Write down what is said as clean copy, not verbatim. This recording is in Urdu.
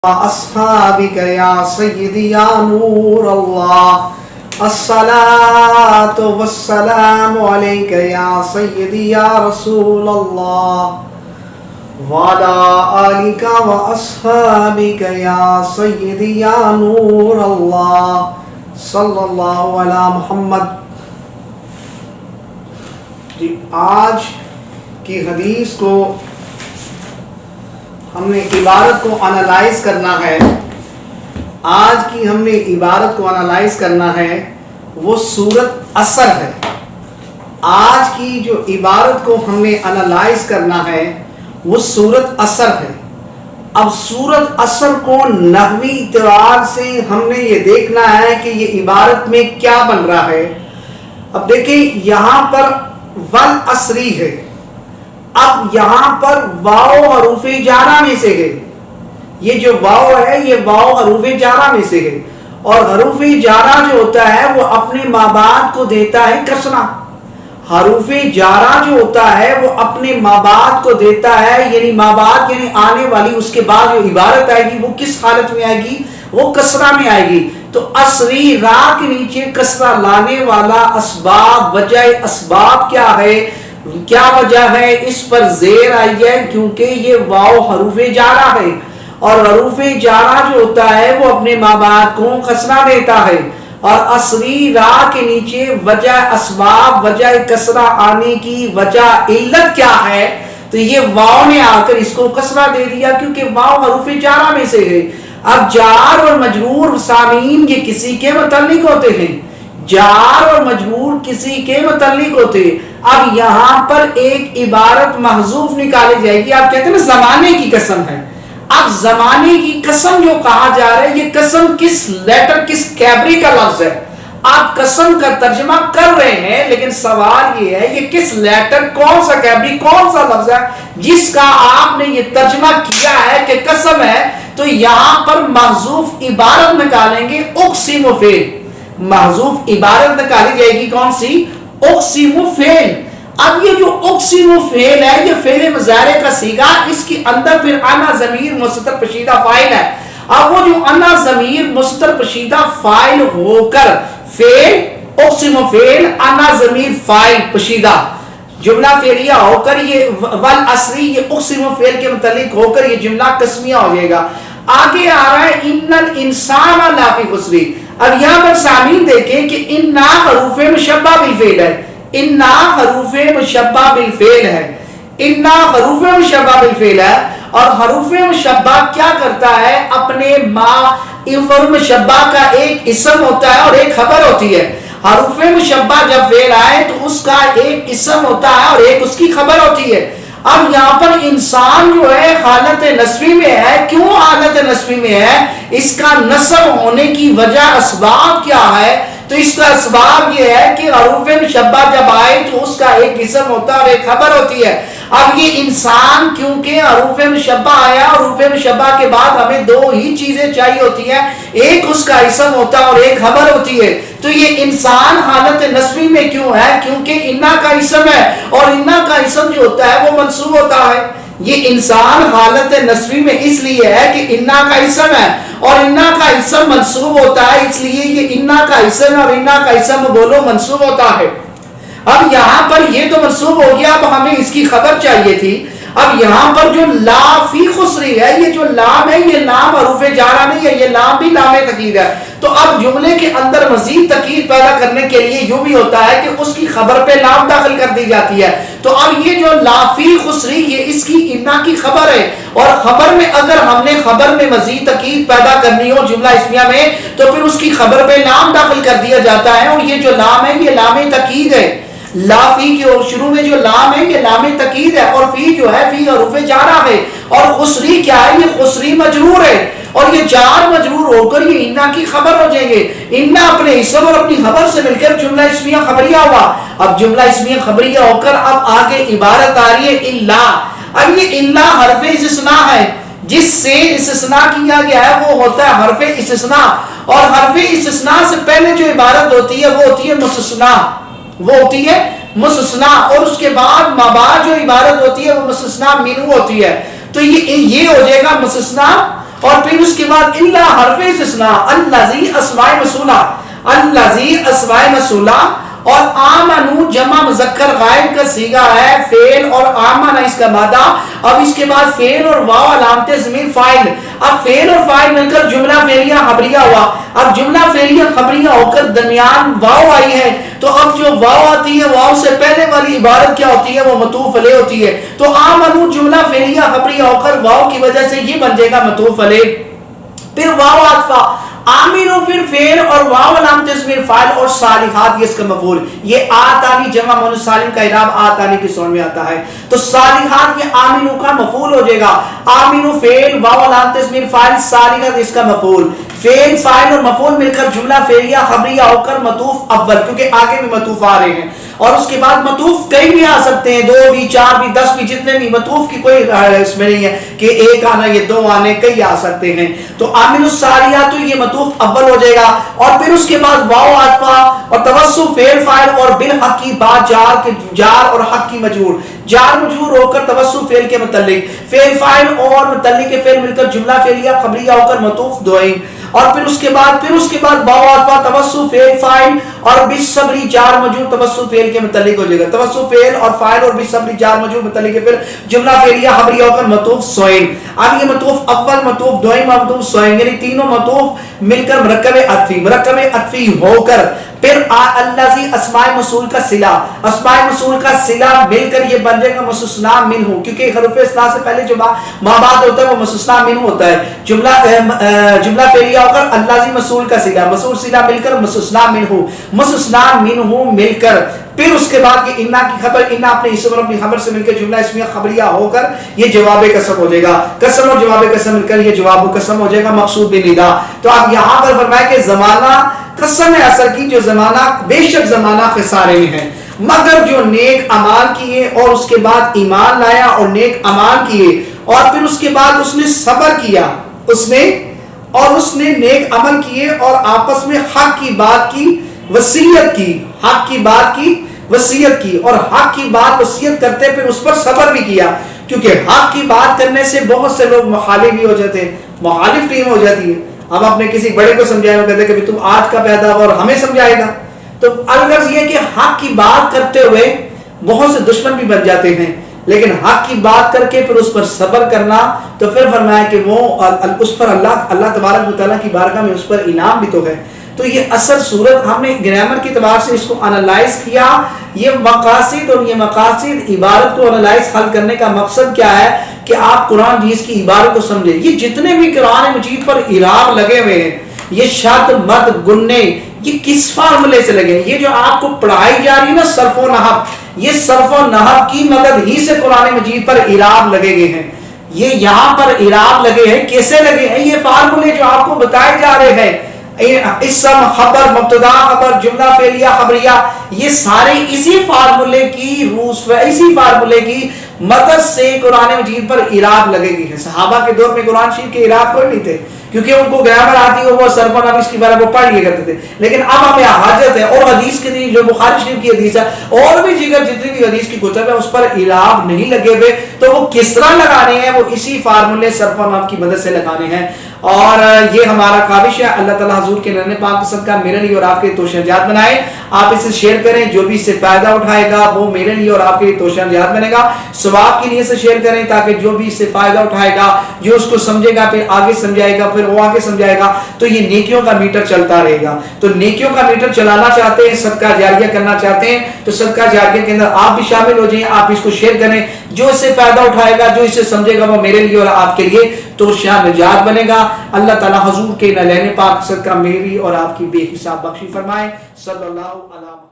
أصحابك يا سيدي يا نور الله الصلاة والسلام عليك يا سيدي يا رسول الله وعلى آلك وأصحابك يا سيدي يا نور الله صلى الله على محمد. آج کی حدیث کو ہم نے عبارت کو انالائز کرنا ہے. آج کی ہم نے عبارت کو انالائز کرنا ہے وہ سورت اثر ہے. آج کی جو عبارت کو ہم نے انالائز کرنا ہے وہ سورت اثر ہے. اب سورت اثر کو نحوی اعتبار سے ہم نے یہ دیکھنا ہے کہ یہ عبارت میں کیا بن رہا ہے. اب دیکھیں یہاں پر والعصری ہے. اب یہاں پر واو حروف جارہ میں سے ہے. یہ جو واو ہے یہ واو حروف جارہ میں سے ہے اور حروف جارہ جو ہوتا ہے وہ اپنے مابعد کو دیتا ہے کسرہ. حروف جارہ جو ہوتا ہے وہ اپنے مابعد کو دیتا ہے یعنی مابعد یعنی آنے والی اس کے بعد جو عبارت آئے گی وہ کس حالت میں آئے گی؟ وہ کسرہ میں آئے گی. تو عصری را کے نیچے کسرہ لانے والا اسباب وجہ اسباب کیا ہے؟ کیا وجہ ہے؟ اس پر زیر آئی ہے کیونکہ یہ واو حروف جارہ ہے اور حروف جارہ جو ہوتا ہے وہ اپنے مابعد کو کسرہ دیتا ہے اور عصری را کے نیچے وجہ اسباب وجہ کسرہ آنے کی وجہ علت کیا ہے؟ تو یہ واو نے آ کر اس کو کسرہ دے دیا کیونکہ واو حروف جارہ میں سے ہے. اب جار اور مجرور سامعین یہ کسی کے متعلق ہوتے ہیں. جار اور مجرور کسی کے متعلق ہوتے. اب یہاں پر ایک عبارت محذوف نکالی جائے گی. آپ کہتے ہیں نا زمانے کی قسم ہے. اب زمانے کی قسم جو کہا جا رہا ہے یہ قسم کس لیٹر کس کیبری کا لفظ ہے؟ آپ قسم کا ترجمہ کر رہے ہیں لیکن سوال یہ ہے یہ کس لیٹر کون سا کیبری کون سا لفظ ہے جس کا آپ نے یہ ترجمہ کیا ہے کہ قسم ہے. تو یہاں پر محذوف عبارت نکالیں گے اقسم فعل. محذوف عبارت نکالی جائے گی کون سی؟ اقسم فعل. اب یہ جو اقسم فعل ہے یہ فعل مضارع کا صیغہ اس کے اندر پھر انا ضمیر مستتر پوشیدہ فاعل ہے. اب وہ جو انا ضمیر مستتر پوشیدہ فاعل ہو کر فعل اقسم فعل انا ضمیر فاعل پوشیدہ جملہ فعلیہ ہو کر یہ والعصری یہ اقسم فعل کے متعلق ہو کر یہ جملہ قسمیہ ہو جائے گا. آگے آ رہا ہے ان الانسان لفی خسر. اب یہاں پر سامعین دیکھیں کہ انا حروف مشبہ بالفعل ہے. انا حروف مشبہ بالفعل ہے. انا حروف مشبہ بالفعل ہے اور حروف مشبہ کیا کرتا ہے؟ اپنے حروف مشبہ کا ایک اسم ہوتا ہے اور ایک خبر ہوتی ہے. حروف مشبہ جب فعل آئے تو اس کا ایک اسم ہوتا ہے اور ایک اس کی خبر ہوتی ہے. اب یہاں پر انسان جو ہے حالت نسبی میں ہے. کیوں حالت نسبی میں ہے؟ اس کا نسب ہونے کی وجہ اسباب کیا ہے؟ تو اس کا اسباب یہ ہے کہ حروف مشبہ جب آئے تو اس کا ایک اسم ہوتا ہے اور ایک خبر ہوتی ہے. اب یہ انسان کیونکہ حروف مشبہ آیا حروف مشبہ کے بعد ہمیں دو ہی چیزیں چاہیے ہوتی ہیں. ایک اس کا اسم ہوتا ہے اور ایک خبر ہوتی ہے. تو یہ انسان حالت نسبی میں کیوں ہے؟ کیونکہ انا کا اسم ہے اور انا کا اسم جو ہوتا ہے وہ منصوب ہوتا ہے. یہ انسان حالت نسبی میں اس لیے ہے کہ انا کا اسم ہے اور انا کا اسم منصوب ہوتا ہے اس لیے یہ انا کا اسم اور انا کا اسم بولو منصوب ہوتا ہے. اب یہاں پر یہ تو منصوب ہو گیا. اب ہمیں اس کی خبر چاہیے تھی. اب یہاں پر جو لا فی خسری ہے یہ جو لام ہے یہ لام حروف جارہ نہیں ہے. یہ لام بھی لام تاکید ہے. تو اب جملے کے اندر مزید تاکید پیدا کرنے کے لیے یوں بھی ہوتا ہے کہ اس کی خبر پہ لام داخل کر دی جاتی ہے. تو اب یہ جو لا فی خسری یہ اس کی انا کی خبر ہے اور خبر میں اگر ہم نے خبر میں مزید تاکید پیدا کرنی ہو جملہ اسمیہ میں تو پھر اس کی خبر پہ لام داخل کر دیا جاتا ہے اور یہ جو لام ہے یہ لام تاکید ہے. لا فی کے شروع میں جو لام ہے یہ لام تاکید ہے اور فی جو ہے فی حروف جارہ ہے اور خسری کیا ہے؟ یہ خسری مجرور ہے اور یہ جار مجرور ہو کر یہ انا کی خبر ہو جائیں گے. انا اپنے اسم اور اپنی خبر سے مل کر جملہ اسمیہ خبریہ ہوا. اب جملہ اسمیہ خبریہ ہو کر اب آگے عبارت آ رہی ہے الا. اب یہ الا حرف استثناء ہے. جس سے استثناء کیا گیا ہے وہ ہوتا ہے حرف استثناء اور حرف استثناء سے پہلے جو عبارت ہوتی ہے وہ ہوتی ہے مستثنیٰ. وہ ہوتی ہے مستثنیٰ اور اس کے بعد مابعد جو عبارت ہوتی ہے وہ مستثنیٰ منہ ہوتی ہے. تو یہ ہو جائے گا مستثنیٰ اور پھر اس کے بعد الا حرف استثناء الذی اسماء موصولہ، الذی اسماء موصولہ، اور آمنو جمع مذکر غائب کا صیغہ ہے فعل اور آمن اس کا مادہ. اب اس کے بعد فعل اور واو علامت ضمیر فاعل. اب فعل اور فاعل مل کر جملہ فعلیہ خبریہ ہوا. اب جملہ فعلیہ خبریہ ہو کر درمیان واو آئی ہے، تو اب جو واو آتی ہے واو سے پہلے والی عبارت کیا ہوتی ہے؟ وہ معطوف علیہ ہوتی ہے. تو آمنو جملہ فعلیہ خبریہ ہو کر واو کی وجہ سے یہ بن جائے گا معطوف علیہ. پھر واو عاطفہ، آمینو پھر فعل اور واو علامت ضمیر فاعل اور صالحات یہ اس کا مفعول. یہ آتانی جمع مؤنث سالم کا اعراب آتانی کی صورت میں آتا ہے. تو صالحات یہ آمینو کا مفعول ہو جائے گا. آمینو فعل واو علامت ضمیر فاعل صالحات اس کا مفعول. فعل فاعل اور مفعول مل کر جملہ فعلیہ خبریہ ہو کر معطوف اول، کیونکہ آگے بھی معطوف آ رہے ہیں. اور اس کے بعد معطوف کئی بھی آ سکتے ہیں، 2 بھی 4 بھی 10 بھی، جتنے بھی. معطوف کی کوئی اس میں نہیں ہے کہ ایک آنا یہ 2 آنے، کئی آ سکتے ہیں. تو آمین الساریات تو یہ معطوف اول ہو جائے گا. اور پھر اس کے بعد واو عاطفہ اور توسط فعل فاعل اور بالحق کی بات جار اور حق کی مجرور، جار مجرور ہو کر توسط فعل کے متعلق، فعل فاعل اور متعلق کے فعل مل کر جملہ فعلیہ خبریہ ہو کر معطوف دوئم. اور پھر اس کے بعد واو عاطفہ توسط فعل فاعل اور بالصبری جار مجرور توسط فعل کے متعلق ہو جائے گا. توسط فعل اور فاعل اور بالصبری جار مجرور متعلق کے پھر جملہ فعلیہ خبریہ ہو کر معطوف سوئم. اب یہ معطوف اول، معطوف دوئم، معطوف سوئم، یعنی تینوں معطوف مل کر مرکب عطفی ہو کر پھر الذی اسماء موصول کا صلہ، اسماء موصول کا صلہ مل کر یہ بن جائے گا مستثنی منہ، کیونکہ حروف اصلاح سے پہلے جو ما بعد ہوتا ہے وہ مستثنی منہ ہوتا ہے. جملہ فعلیہ ہو کر الذی موصول کا صلہ، موصول صلہ مل کر مستثنی منہ مل کر پھر اس کے بعد یہ انا کی خبر، انا اپنے اسم اور اپنی خبر سے مل کے جملہ اسمیہ خبریہ ہو کر یہ جواب قسم ہو جائے گا. قسم اور جواب قسم مل کر یہ جواب قسم ہو جائے گا مقصود بندا. تو اب یہاں پر فرمایا کہ زمانہ قسم اثر کی، جو زمانہ بے شک زمانہ خسارے میں ہے، مگر جو نیک اعمال کیے اور اس کے بعد ایمان لایا اور نیک اعمال کیے اور پھر اس کے بعد اس نے صبر کیا، اس نے نیک عمل کیے اور آپس میں حق کی بات کی وصیت کی، حق کی بات کی وصیت کی، اور حق کی بات وصیت کرتے پھر اس پر صبر بھی کیا. کیونکہ حق کی بات کرنے سے بہت سے لوگ مخالف بھی ہو جاتے ہیں، مخالف ٹیم ہو جاتی ہے. اب اپنے کسی بڑے کو سمجھائے وہ کہتے ہیں کہ تم آج کا پیدا ہوا اور ہمیں سمجھائے گا. تو الغرض یہ کہ حق کی بات کرتے ہوئے بہت سے دشمن بھی بن جاتے ہیں، لیکن حق کی بات کر کے پھر اس پر صبر کرنا. تو پھر فرمایا کہ وہ اس پر اللہ تبارک و تعالیٰ کی بارگاہ میں اس پر انعام بھی تو ہے. تو یہ اصل صورت ہم نے گرامر کی اعتبار سے اس کو انالائز کیا. یہ مقاصد اور یہ مقاصد عبارت کو انالائز حل کرنے کا مقصد کیا ہے کہ آپ قرآن جیس کی عبارت کو سمجھیں. یہ جتنے بھی قرآن مجید پر اعراب لگے ہوئے ہیں، یہ شد مد گنے، یہ کس فارمولے سے لگے ہیں؟ یہ جو آپ کو پڑھائی جا رہی ہے نا صرف و نحو، یہ صرف و نحو کی مدد ہی سے قرآن مجید پر اعراب لگے گئے ہیں. یہ یہاں پر اعراب لگے ہیں، کیسے لگے ہیں؟ یہ فارمولے جو آپ کو بتائے جا رہے ہیں، اسم خبر مبتدا خبر جملہ فعلیہ خبریہ، یہ سارے اسی فارمولے کی مدد سے قرآن مجید پر اعراب لگے گی. صحابہ کے دور میں قرآن شریف کے اعراب کوئی نہیں تھے، کیونکہ ان کو گرامر آتی ہے، وہ صرف و نحو کی بارے میں پڑھ لیا کرتے تھے. لیکن اب ہمیں حاجت ہے، اور حدیث کی جو بخاری شریف کی حدیث ہے اور بھی دیگر جتنی بھی حدیث کی کتب ہے اس پر اعراب نہیں لگے ہوئے. تو وہ کس طرح لگانے ہیں؟ وہ اسی فارمولے صرف و نحو کی مدد سے لگانے ہیں. اور یہ ہمارا کاوش ہے. اللہ تعالیٰ حضور کے نرنے پاک قسم کا میرے لیے اور آپ کے لیے توشہ نجات بنائے. آپ اسے شیئر کریں، جو بھی اس سے فائدہ اٹھائے گا وہ میرے لیے اور آپ کے لیے توشہ نجات بنے گا. ثواب کے لیے سے شیئر کریں تاکہ جو بھی اس سے فائدہ اٹھائے گا، جو اس کو سمجھے گا، پھر آگے سمجھائے گا، پھر وہ آگے سمجھائے گا، تو یہ نیکیوں کا میٹر چلتا رہے گا. تو نیکیوں کا میٹر چلانا چاہتے ہیں، صدقہ جاریہ کرنا چاہتے ہیں، تو صدقہ جاریہ کے اندر آپ بھی شامل ہو جائیں. آپ اس کو شیئر کریں، جو اس سے فائدہ اٹھائے گا، جو اس سے سمجھے گا، وہ میرے لیے اور آپ کے لیے توشہ نجات بنے گا. اللہ تعالیٰ حضور کے نلین پاک صدقہ میری اور آپ کی بے حساب بخشی فرمائے. صلی اللہ علیہ وسلم.